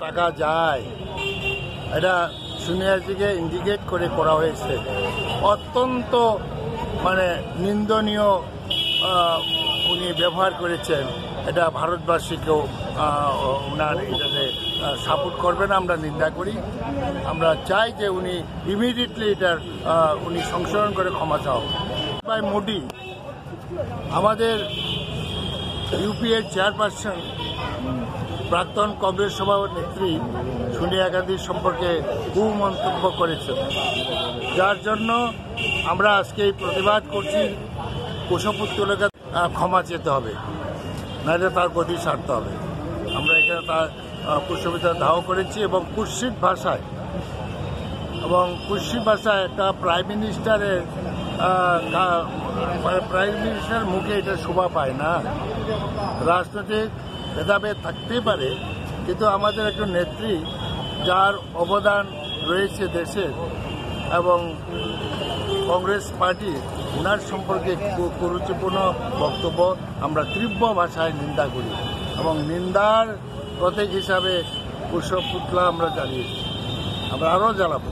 টাকা যায় এটা সোনিয়াজিকে ইন্ডিকেট করে করা হয়েছে, অত্যন্ত নিন্দনীয় উনি ব্যবহার করেছেন। এটা ভারতবাসীকেও ওনার এটাতে সাপোর্ট করবেন, আমরা নিন্দা করি। আমরা চাই যে উনি ইমিডিয়েটলি এটার উনি সংশোধন করে ক্ষমা চাও। ভাই মোদি আমাদের ইউপিএর চেয়ারপারসন, প্রাক্তন কংগ্রেস সভানেত্রী সোনিয়া গান্ধীর সম্পর্কে কুমন্তব্য করেছেন, যার জন্য আমরা আজকে প্রতিবাদ করছি। কুশপুত্তলিকা ক্ষমা চেতে হবে, নাহলে তার গতি ছাড়তে হবে। আমরা এখানে তার কুশপুত্তলিকা দাহ করেছি এবং কুৎসিত ভাষায় একটা প্রাইম মিনিস্টারের মুখে এটা শোভা পায় না। রাজনৈতিক ভেদাভেদ থাকতেই পারে, কিন্তু আমাদের একজন নেত্রী যার অবদান রয়েছে দেশের এবং কংগ্রেস পার্টি, ওনার সম্পর্কে কুরুচিপূর্ণ বক্তব্য আমরা তীব্র ভাষায় নিন্দা করি এবং নিন্দার প্রতীক হিসাবে কুশপুত্তলিকা আমরা জ্বালিয়েছি, আমরা আরও জ্বালাবো।